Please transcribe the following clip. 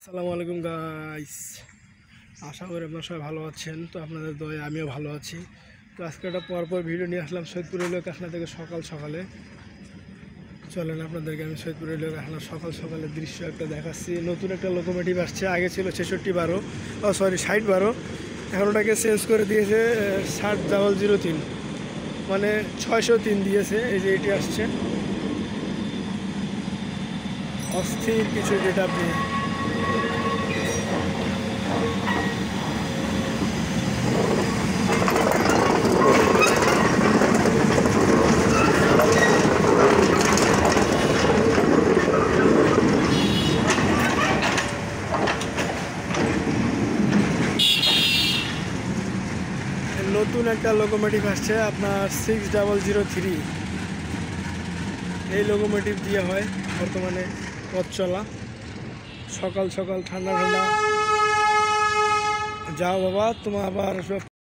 আসসালামু আলাইকুম গাইস, আশা করি আপনারা সবাই ভালো আছেন। তো আপনাদের দয়ায় আমিও ভালো আছি। তো আজকে একটা পরপর ভিডিও নিয়ে আসলাম সৈয়দপুর রেলওয়ে কারখানা থেকে সকালে চলেন আপনাদেরকে আমি সৈয়দপুর রেলওয়ে কারখানা সকালের দৃশ্য একটা দেখাচ্ছি। নতুন একটা লোকোমোটিভ আসছে। আগে ছিল 66-12, 60-12, এখন ওটাকে চেঞ্জ করে দিয়েছে 60-003, মানে 603 দিয়েছে। এই যে এটি আসছে, অস্থির কিছু, যেটা আপনি নতুন একটা লোকোমোটিভ আসছে আপনার 6003। এই লোকোমোটিভ দিয়ে হয় বর্তমানে পথ চলা। সকাল ঠান্ডা যাও বাবা, তোমার আবার